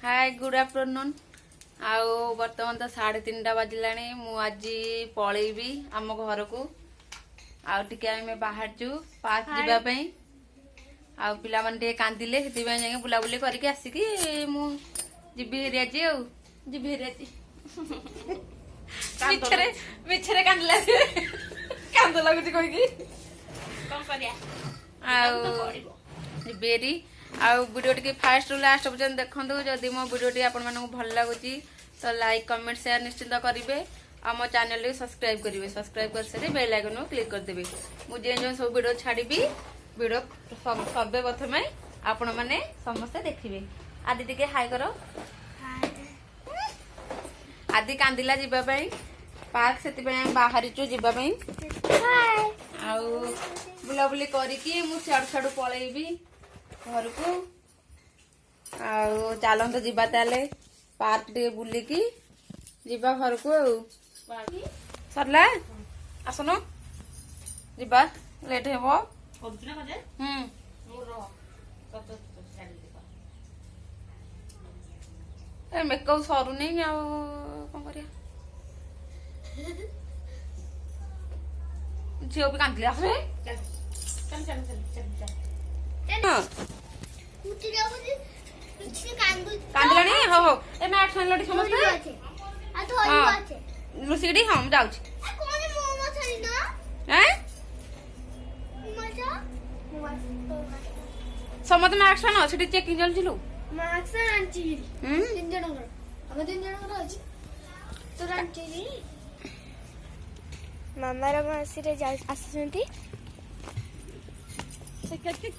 Hi good afternoon. आउ बर्तमान तो 3:30 बाजिला मु आज पलैबी आम घर को आउ टिके आम बाहर पार्क जावाई आउ पिला माने टिके कांदिले से जाके बुलाबुली करके आसिकी मु जीवी हेरी आज जीवी हेरी आज मिछरे मिछरे कांदला कांद लगुच कहि कोन करिया आउ जीवी आउ वीडियो टी फास्ट लास्ट पर्यटन देखूँ जदि मो वीडियो टी आपण मानक भल लगुच तो लाइक कमेंट शेयर निश्चिंत करेंगे आ मो चैनल को सब्सक्राइब करेंगे। सब्सक्राइब कर सारे बेल आइकन को क्लिक करदेवे मुझे जो सब वीडियो छाड़ी वीडियो सबे प्रथम आपण मैंने समस्ते देखिए। आदि टिके हाय करो आदि कांदिला जीवाई पार्क से बाहरी जावाई आउ बुलाबुली करके मुझे पलैबी घर को चलत जीवा ताले पार्क टे बुलिकी जीवा घर को सरला आसन जीवा लेट हेबो ए मेकअप सरू नहीं आ कौन करिया झील भी कांदली आसे चल चल चल चल चल कांदलानी हो हो ए मैट खान लडी समझते आ तो होई बात है लुसीडी हम जाउ छी कोन मोमो छरी ना हैं समत मैक्स ना छडी चेकिंग चल छिलु मैक्स आंची तीन जण हम तीन जण कर अछि तो आंची मामा रा मासी रे जा आसुंती से कते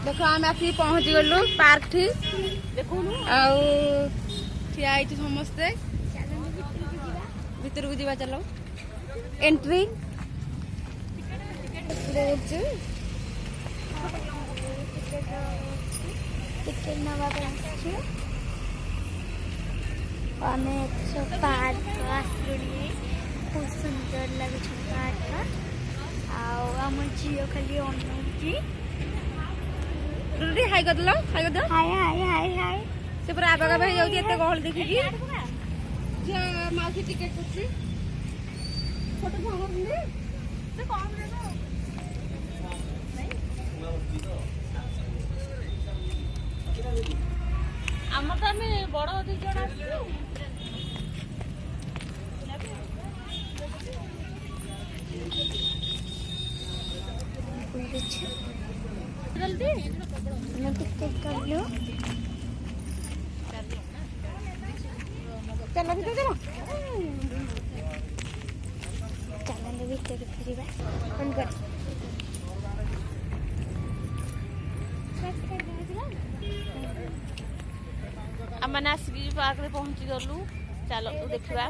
देखो आम आसी पहुंच गलु पार्क ठी देखो ठिया समस्ते भीतर को जीवा चलो एंट्री टिकट नवा पार्क बहुत सुंदर लगे पार्क आम झील खाली अनौची हाई कर दो हाई कर दो हाय हाय हाय हाय से पूरा आबा गबा जाउती एते गहल देखि जे माउसी टिकट करछि फोटो भांगर दे से कम रे नहीं हमर त में बड़ दी जण आछु जल्दी मैं टिकट कर लो चलो भीतर चलो चलो भीतर फिरवा बंद कर आम आसिक पार्क रे पहुंची गलु चलो देखा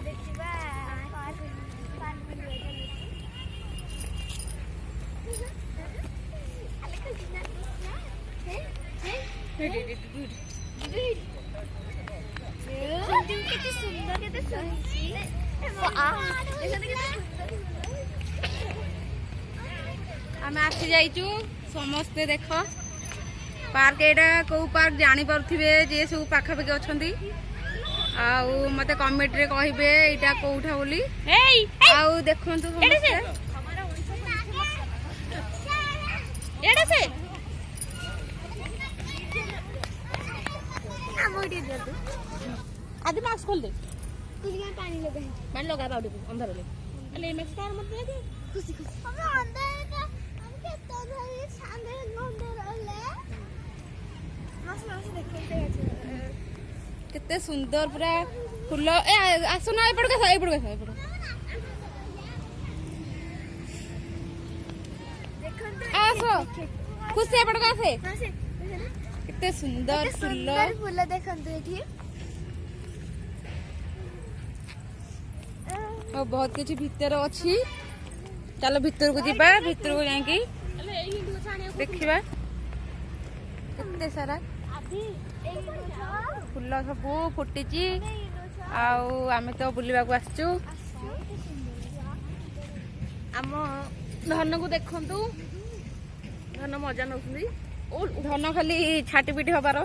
आम आसी जाइचु समस्ते देख पार्क एटा कौ पार्क जानी पारुथिबे जे सब पाखापाखि अछंती आउ मते कमेंट रे कहिबे एटा कोउठा बोली आउ देखंतु समस्ते एटा से आदि मास्क खोल दे पानी लगा बाउडी अंधार ले अले मैक्स कार मत दे खुशी खुशी हम अंदर का हम के तो धरी सामने अंदर ले मास्क मास्क देखते कितने सुंदर पूरा फुल आसुना एपटू आस खुशी एपटू आसे केते सुंदर फुल देखंतु एठी और बहुत किसी भितर अच्छी चलो भितर को जीवा भितर को जाकि देखा केते सारा फुल सब फुटी आम तो बुलवा आसचु आम धन को देखंतु धन मजा नौ धन खाली छाटी पिटी हबार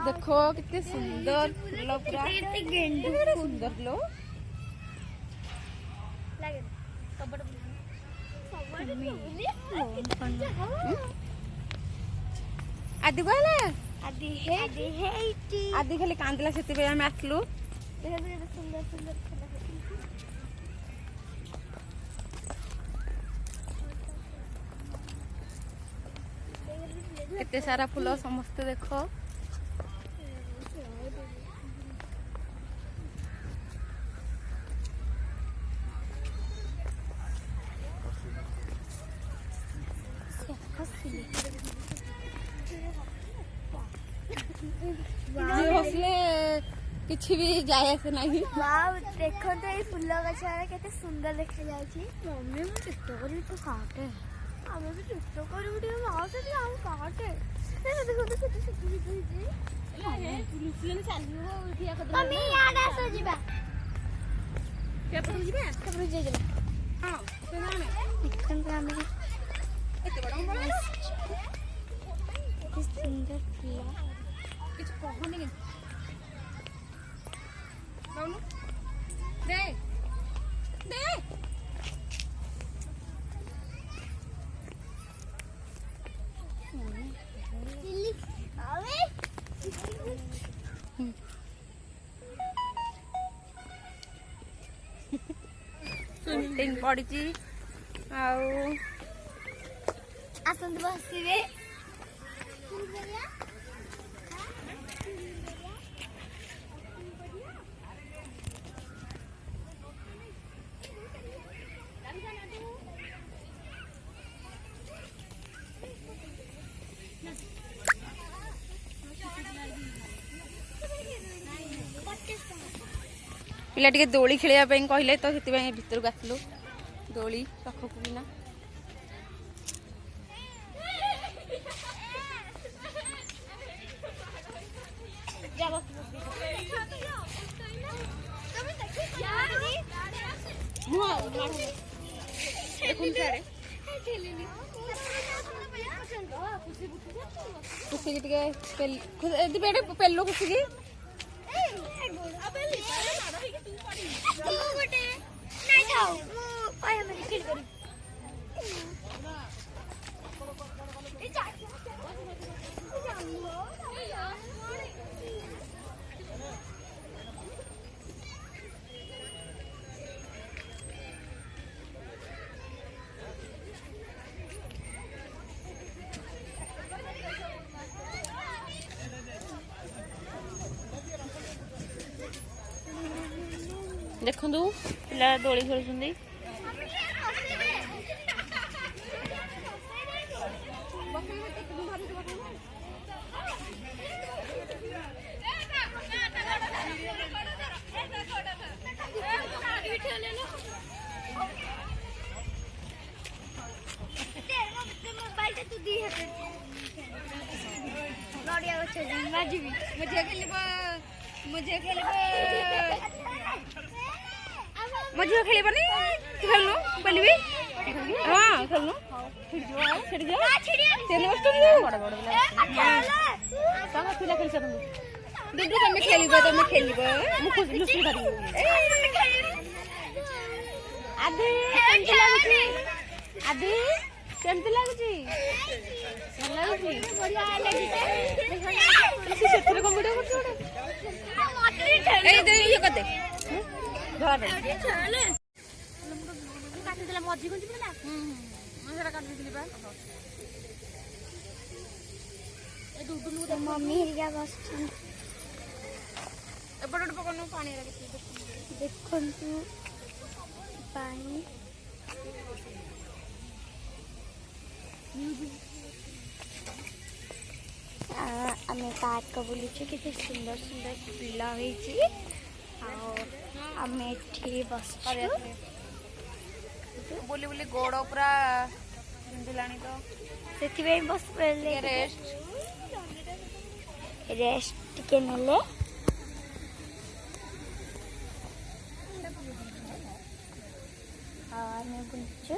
देखो कितने सुंदर फूल पूरा सुंदर लो आदि कहला आदि खाली कांदला से आम आसलु केते सारा फूल समस्त देखो हसले किछि भी जाय आसे नाही वाव देखो तो ये फूल गछारे केते सुंदर देखा जाउची मम्मी मु चित्र करी तो काटे आमे भी चित्र करी उठी मां से आउ काटे देखो तो केते सुंदर दिखै लुसियन चालियो उठिया कर मम्मी याद आसो जीबा के पर जीबा हां सुना में चिकन रामे एते बड़ा सुंदर फूल किछ कहनी के बाउनु दे दे चिल्ली आवे सुटिंग पड़ी आउ आसंत बसिबे पिला टिके दोली खेलिया कहले तो से भीतर को आसलु दोली पाखक बिना खुशी पेलो खुशी की देखु पिला दोली खेलुंदी मुझे मझे खेलबनी खेलनु बोलबी हां खेलनु छिड़ जा तेने वस्तु बड़ बड़ सागा पिला खेल सकन दीदी तुम खेलिबो मु खुश लुसी धरी आदि केमती लागुची आदि केमती लागुची बढ़िया लागुची से सेतरे को वीडियो करछ ए दे ये कर दे धर दे चले काट देला मजी कोन ना मजरा काट दिली बा ए दुदु नु मम्मी हिया बस एपटे पकड़नु पानी देखंतु पानी आमे पार्क को बुलुछु केते सुंदर सुंदर फूल होईची आमे एठी बसछु बुली बुली गोड़ पूरा बिंधिलानी तो सेथिबे बस पड़ले रेस्ट टिके नेले आमे बुलुछु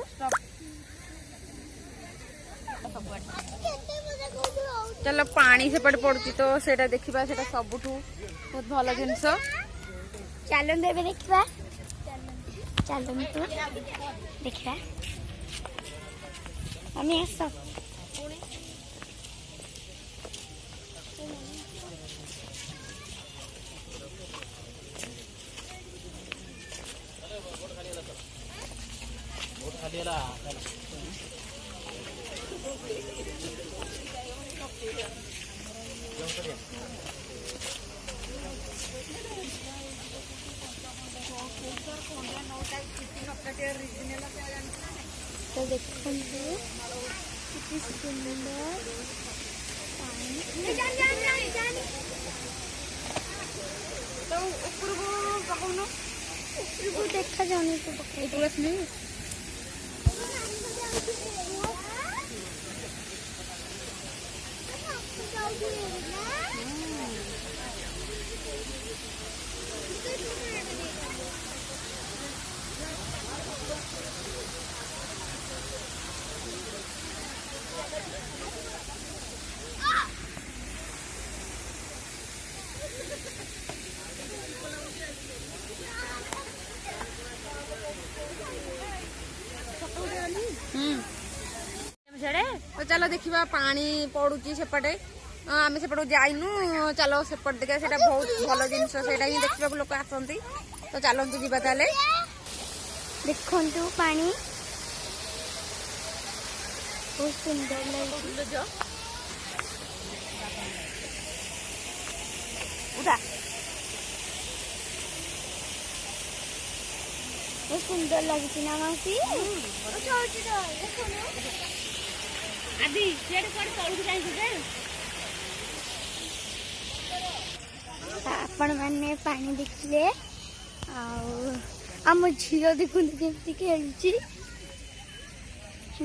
चलो पानी सेपट पड़ुची तो सेटा देखिबा सेटा सबुठू बहुत भलो जिंस चलन देबे देखिबा चलन तो देखिबा आमे आस तो देखो कितनी सुंदर तो ऊपर को पकौनो वो देखा जाने तो तुलस नहीं तो चलो देखिबा पानी पड़ुची सेपटे आमे सेपट जाइनु चलो सेपट देखा सेटा बहुत भलो जिंस सेटा ही देखिबा लोक आसंती तो चलंतु जीवा ताले देखंतु पानी बहुत सुंदर लगे उठा बहुत सुंदर लगी ना मासी आदि सेड कोड तळु जाई जे आपण माने पानी देखले आम झील देखु केमती खेलुची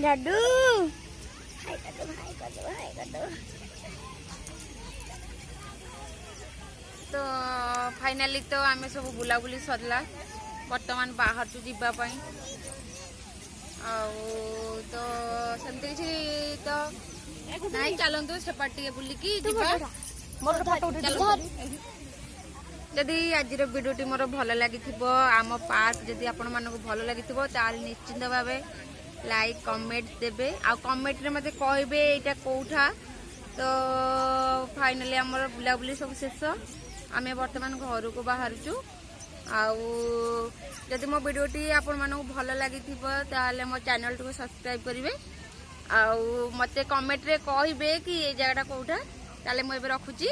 लाडू हाय कर तो फाइनली तो आमे सब बुलाबुली सरला वर्तमान बाहर तू जीवा पाई तो सेमती किसी तो नहीं चलतु सेपट टे बुलिकी जदि आज वीडियोटी मोर भल लगी आम पार्क जदि आपण मानक भल लगी निश्चिंत भाव लाइक कमेंट देबे आ कमेंट रे मते कहबे एटा कोठा तो फाइनली आमर बुलाबुली सब शेष आमे वर्तमान घर को बाहर छु जदि मो वीडियोटी आपण मानक भल लगी ताले मो चैनल को सब्सक्राइब करिवे आ मते कमेंट रे कहबे कि ए जगह कोठा ताले मो एबे रखुची।